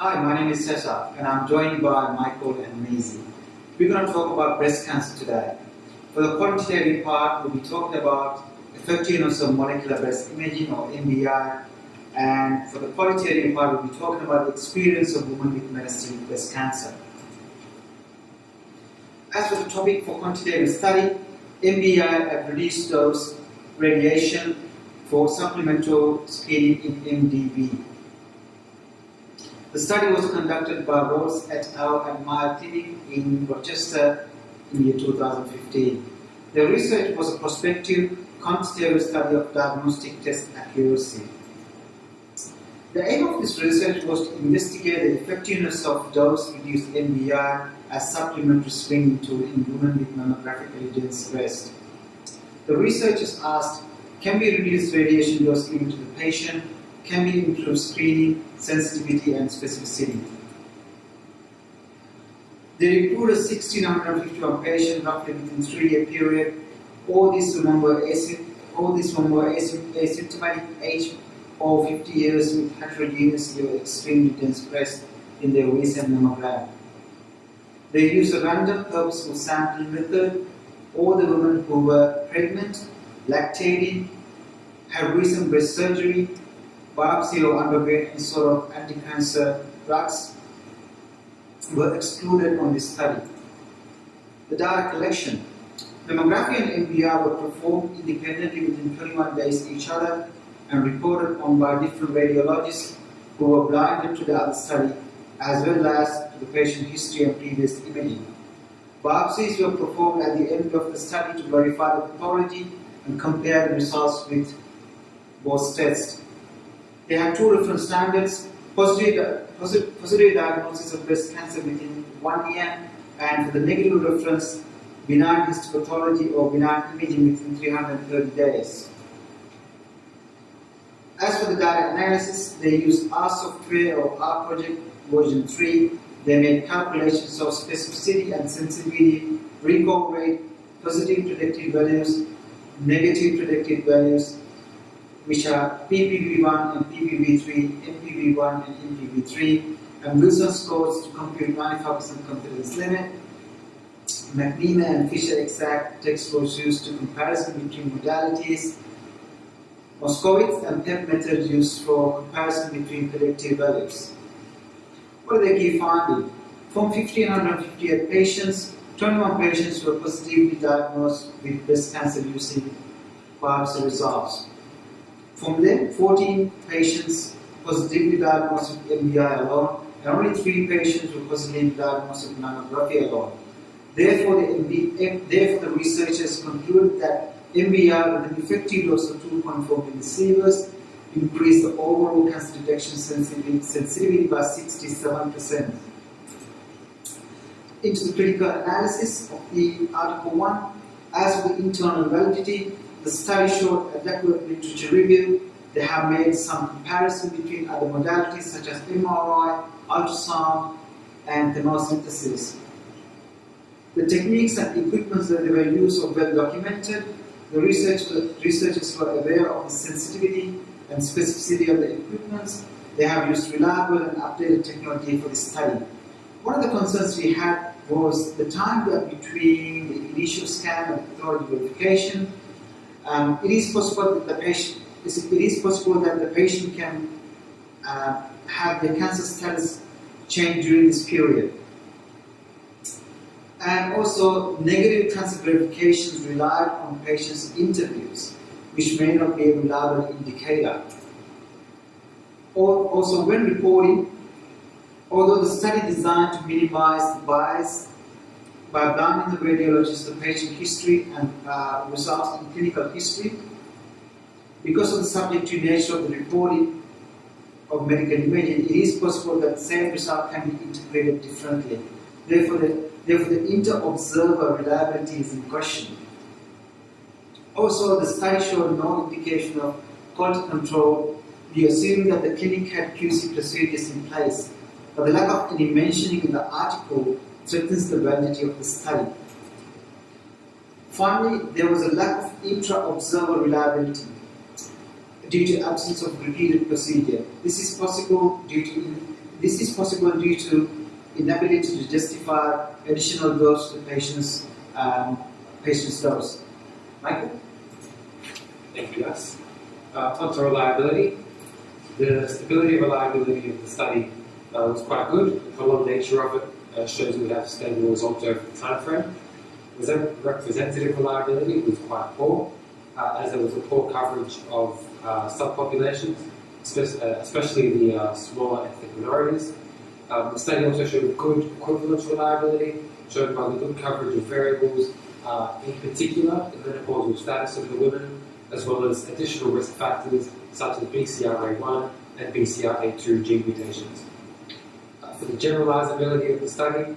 Hi, my name is Cesar, and I'm joined by Michael and Maisie. We're going to talk about breast cancer today. For the quantitative part, we'll be talking about effectiveness of molecular breast imaging or MBI, and for the qualitative part, we'll be talking about the experience of women with metastatic breast cancer. As for the topic for quantitative study, MBI at reduced dose radiation for supplemental screening in MDV. The study was conducted by Rose et al. At Mayo Clinic in Rochester in the year 2015. The research was a prospective quantitative study of diagnostic test accuracy. The aim of this research was to investigate the effectiveness of dose-reduced MBI as supplementary screening tool in women with mammographic dense breast. The researchers asked, can we reduce radiation dose given to the patient? Can we improve screening, sensitivity, and specificity? They recruited 1,651 patients roughly within a 3-year period. All these women were asymptomatic age or 50 years with heterogeneous or extremely dense breast in their recent mammogram. They used a random purposeful sampling method. All the women who were pregnant, lactating, had recent breast surgery, biopsy or underwent any sort of anti-cancer drugs were excluded on this study. The data collection. Mammography and MBI were performed independently within 21 days each other and reported on by different radiologists who were blinded to the other study, as well as to the patient history and previous imaging. Biopsies were performed at the end of the study to verify the pathology and compare the results with both tests. They had two reference standards, positive diagnosis of breast cancer within 1 year, and for the negative reference, benign histopathology or benign imaging within 330 days. As for the data analysis, they used R software or R project version 3. They made calculations of specificity and sensitivity, recall rate, positive predictive values, negative predictive values, which are PPV1 and PPV3, MPV1 and MPV3, and Wilson scores to compute 95% confidence limit. McNeema and Fisher exact text was used to comparison between modalities. Moskowitz and PEP methods used for comparison between predictive values. What are the key findings? From 1,558 patients, 21 patients were positively diagnosed with breast cancer using biopsy results. From them, 14 patients positively diagnosed with MBI alone, and only 3 patients were positively diagnosed with mammography alone. Therefore, the researchers concluded that MBI with an effective dose of 2.4 millisieverts increased the overall cancer detection sensitivity by 67%. Into the critical analysis of the Article 1, as for the internal validity, the study showed adequate literature review. They have made some comparison between other modalities such as MRI, ultrasound, and thermosynthesis. The techniques and equipment that they were used were well documented. The researchers were aware of the sensitivity and specificity of the equipment. They have used reliable and updated technology for this study. One of the concerns we had was the time gap between the initial scan and pathology verification. It is possible that the patient can have their cancer status change during this period. And also, negative cancer verifications relied on patients' interviews, which may not be a reliable indicator. Also, when reporting, although the study designed to minimize the bias by blinding the radiologist the patient history and results in clinical history, because of the subjective nature of the reporting of medical imaging, it is possible that the same result can be interpreted differently. Therefore, the inter-observer reliability is in question. Also, the study showed no indication of quality control. We assume that the clinic had QC procedures in place, but the lack of any mentioning in the article threatens the validity of the study. Finally, there was a lack of intra-observer reliability due to absence of repeated procedure. This is possible due to this is possible due to inability to justify additional dose to patient's dose. Michael? Thank you, Gus. Onto reliability. The stability and reliability of the study was quite good. The prolonged nature of it shows we have stable results over the time frame. Representative reliability was quite poor, as there was a poor coverage of subpopulations, especially the smaller ethnic minorities. The study also showed good equivalence reliability, shown by the good coverage of variables, in particular the menopausal status of the women, as well as additional risk factors such as BCRA1 and BCRA2 gene mutations. For the generalizability of the study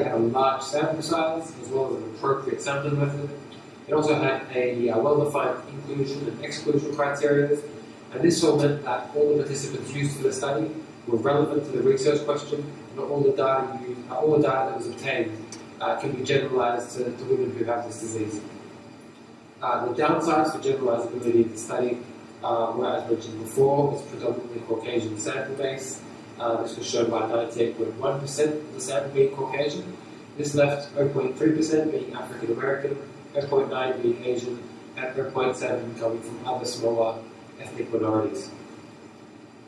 had a large sample size as well as an appropriate sampling method. It also had a well-defined inclusion and exclusion criteria, and this all meant that all the participants used for the study were relevant to the research question, and all the data that was obtained can be generalized to women who have this disease. The downsides for generalizability of the study were, as mentioned before, was predominantly Caucasian sample base. This was shown by 98.1% of the sample being Caucasian. This left 0.3% being African American, 0.9% being Asian, and 0.7% coming from other smaller ethnic minorities.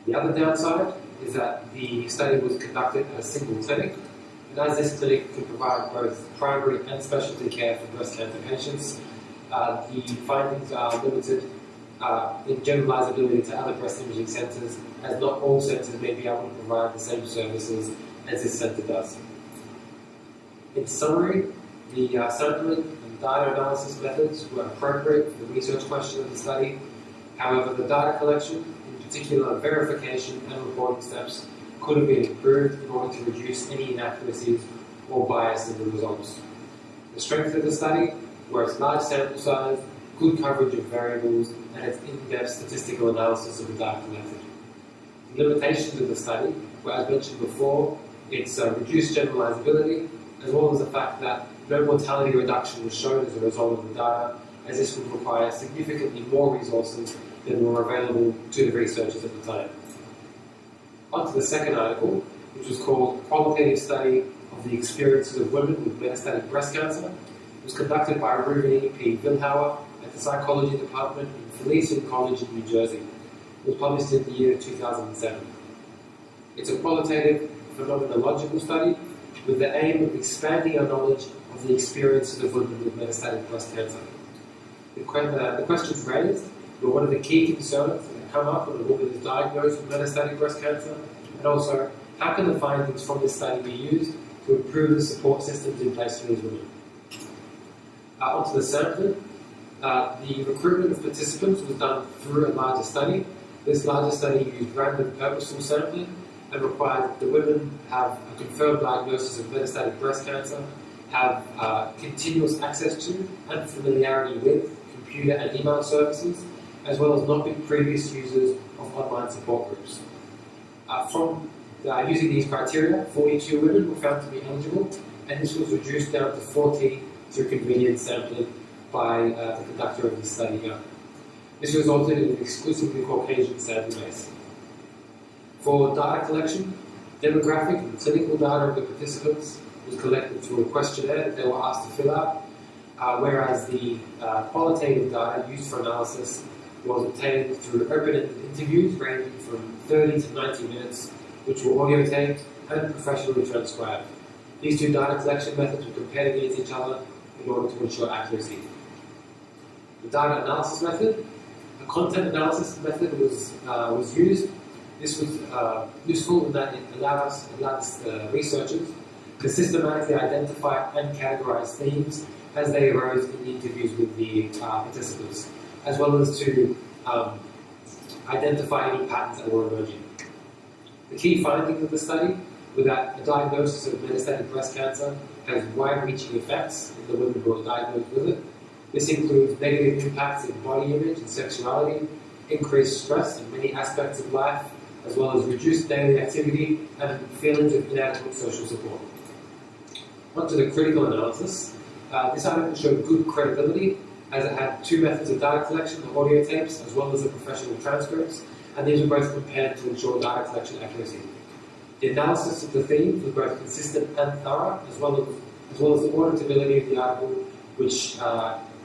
The other downside is that the study was conducted at a single clinic, and as this clinic could provide both primary and specialty care for breast cancer patients, the findings are limited in generalizability to other breast imaging centres, as not all centres may be able to provide the same services as this centre does. In summary, the sampling and data analysis methods were appropriate for the research question of the study. However, the data collection, in particular verification and reporting steps, could have been improved in order to reduce any inaccuracies or bias in the results. The strength of the study were its large sample size, good coverage of variables, and its in-depth statistical analysis of the data collected. The limitations of the study were, as mentioned before, its reduced generalizability, as well as the fact that no mortality reduction was shown as a result of the data, as this would require significantly more resources than were available to the researchers at the time. On to the second article, which was called Qualitative Study of the Experiences of Women with Metastatic Breast Cancer. It was conducted by Ruvini P. Vilhauer at the Psychology Department in Felician College in New Jersey. It was published in the year 2007. It's a qualitative phenomenological study with the aim of expanding our knowledge of the experiences of women with metastatic breast cancer. The questions raised were what are the key concerns that come up when a woman is diagnosed with metastatic breast cancer, and also how can the findings from this study be used to improve the support systems in place for these women. Onto the sampling. The recruitment of participants was done through a larger study. This larger study used random purposeful sampling and required that the women have a confirmed diagnosis of metastatic breast cancer, have continuous access to and familiarity with computer and email services, as well as not be previous users of online support groups. From using these criteria, 42 women were found to be eligible, and this was reduced down to 40 through convenience sampling by the conductor of the study here. This resulted in an exclusively Caucasian sample base. For data collection, demographic and clinical data of the participants was collected through a questionnaire that they were asked to fill out, whereas the qualitative data used for analysis was obtained through open-ended interviews ranging from 30 to 90 minutes, which were audio taped and professionally transcribed. These two data collection methods were compared against each other in order to ensure accuracy. The data analysis method, a content analysis method was used. This was useful in that it allowed researchers to systematically identify and categorize themes as they arose in the interviews with the participants, as well as to identify any patterns that were emerging. The key findings of the study were that a diagnosis of metastatic breast cancer has wide-reaching effects in the women who are diagnosed with it. This includes negative impacts in body image and sexuality, increased stress in many aspects of life, as well as reduced daily activity and feelings of inadequate social support. On to the critical analysis. This article showed good credibility, as it had two methods of data collection, the audio tapes as well as the professional transcripts, and these were both compared to ensure data collection accuracy. The analysis of the themes was both consistent and thorough, as well as the auditability of the article, which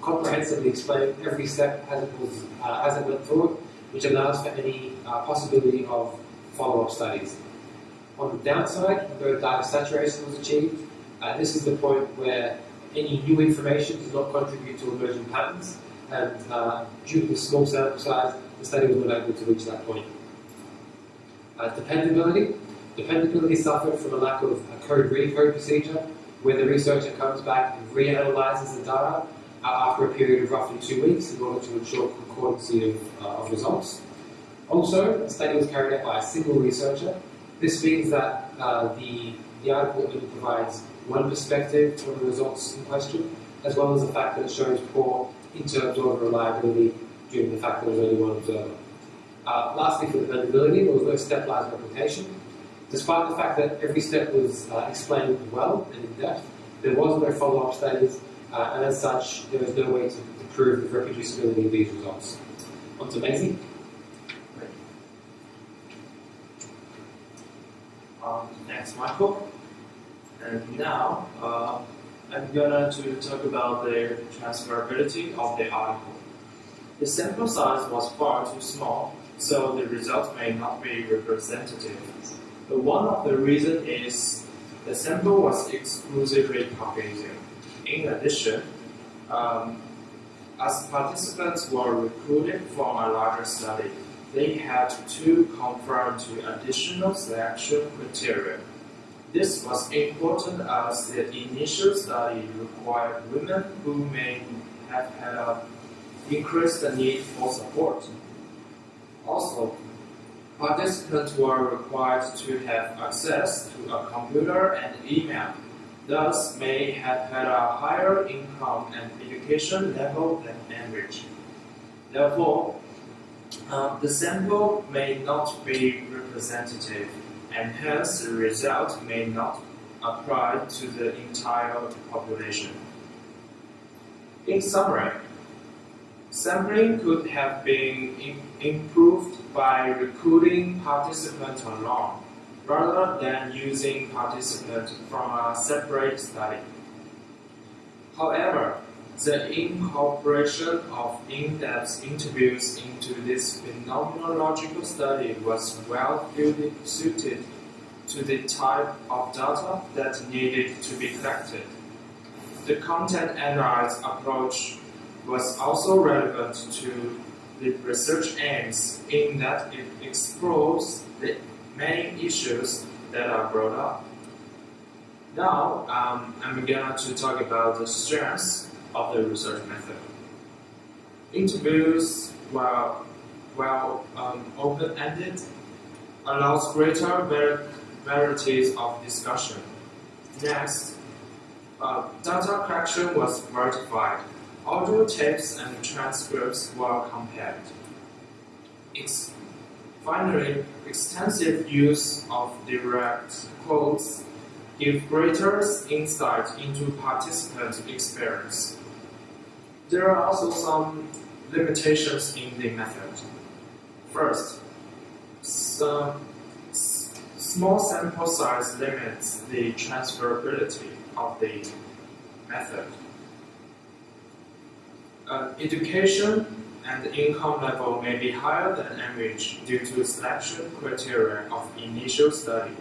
comprehensively explained every step as it went through it, which allows for any possibility of follow-up studies. On the downside, no data saturation was achieved. This is the point where any new information does not contribute to emerging patterns, and due to the small sample size, the study was not able to reach that point. Dependability suffered from a lack of a code-recode procedure, where the researcher comes back and reanalyzes the data after a period of roughly 2 weeks in order to ensure concordancy of results. Also, the study was carried out by a single researcher. This means that the article only provides one perspective on the results in question, as well as the fact that it shows poor inter-observer reliability due to the fact that there was only one observer. Lastly, for dependability, there was no stepwise replication. Despite the fact that every step was explained well and in depth, there was no follow-up studies, and as such, there was no way to prove the reproducibility of these results. On to Maisie. Thanks, Michael. And now, I'm gonna talk about the transferability of the article. The sample size was far too small, so the result may not be representative. But one of the reasons is the sample was exclusively Caucasian. In addition, as participants were recruited from a larger study, they had to conform to additional selection criteria. This was important as the initial study required women who may have had an increased need for support. Also, participants were required to have access to a computer and email, thus may have had a higher income and education level than average. Therefore, the sample may not be representative, and hence the result may not apply to the entire population. In summary, sampling could have been improved by recruiting participants alone, rather than using participants from a separate study. However, the incorporation of in-depth interviews into this phenomenological study was well suited to the type of data that needed to be collected. The content analysis approach was also relevant to the research aims in that it explores the main issues that are brought up. Now, I'm going to talk about the strengths of the research method. Interviews, while open-ended, allows greater varieties of discussion. Next, data collection was verified. Audio tapes and transcripts were compared. Finally, extensive use of direct quotes give greater insight into participant experience. There are also some limitations in the method. First, some small sample size limits the transferability of the method. Education and income level may be higher than average due to selection criteria of initial study.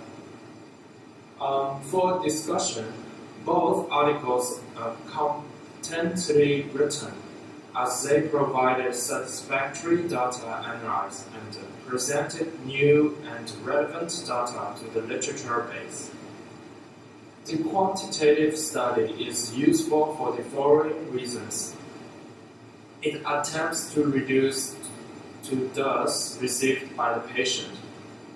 For discussion, both articles are competently written as they provided satisfactory data analysis and presented new and relevant data to the literature base. The quantitative study is useful for the following reasons. It attempts to reduce to dose received by the patient.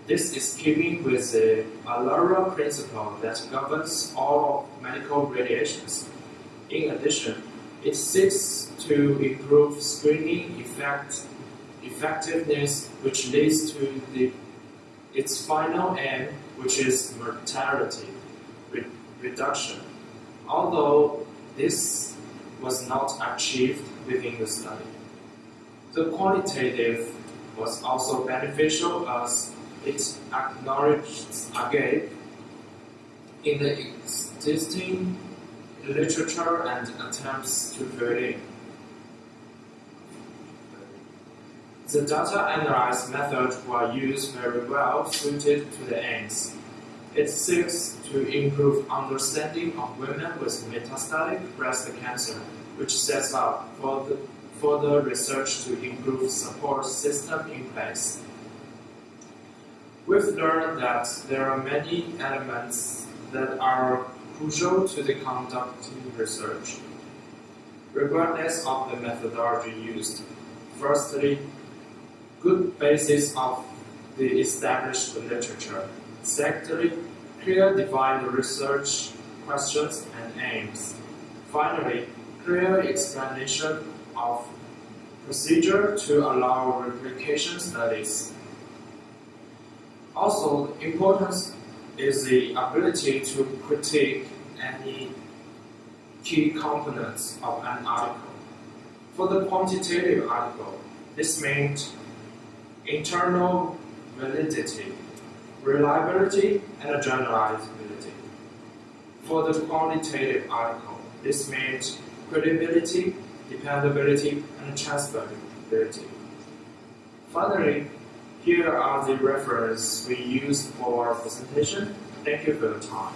This is keeping with the Alara principle that governs all medical radiations. In addition, it seeks to improve screening effectiveness, which leads to its final aim, which is mortality reduction. Although this was not achieved within the study. The qualitative was also beneficial as It acknowledges a gap in the existing literature and attempts to fill it in. The data analysis method was used very well suited to the aims. It seeks to improve understanding of women with metastatic breast cancer, which sets up further research to improve support system in place. We've learned that there are many elements that are crucial to the conducting research, regardless of the methodology used. Firstly, good basis of the established literature. Secondly, clear defined research questions and aims. Finally, clear explanation of procedure to allow replication studies. Also, importance is the ability to critique any key components of an article. For the quantitative article, this means internal validity, reliability, and generalizability. For the qualitative article, this means credibility, dependability, and transferability. Finally, here are the references we used for our presentation. Thank you for your time.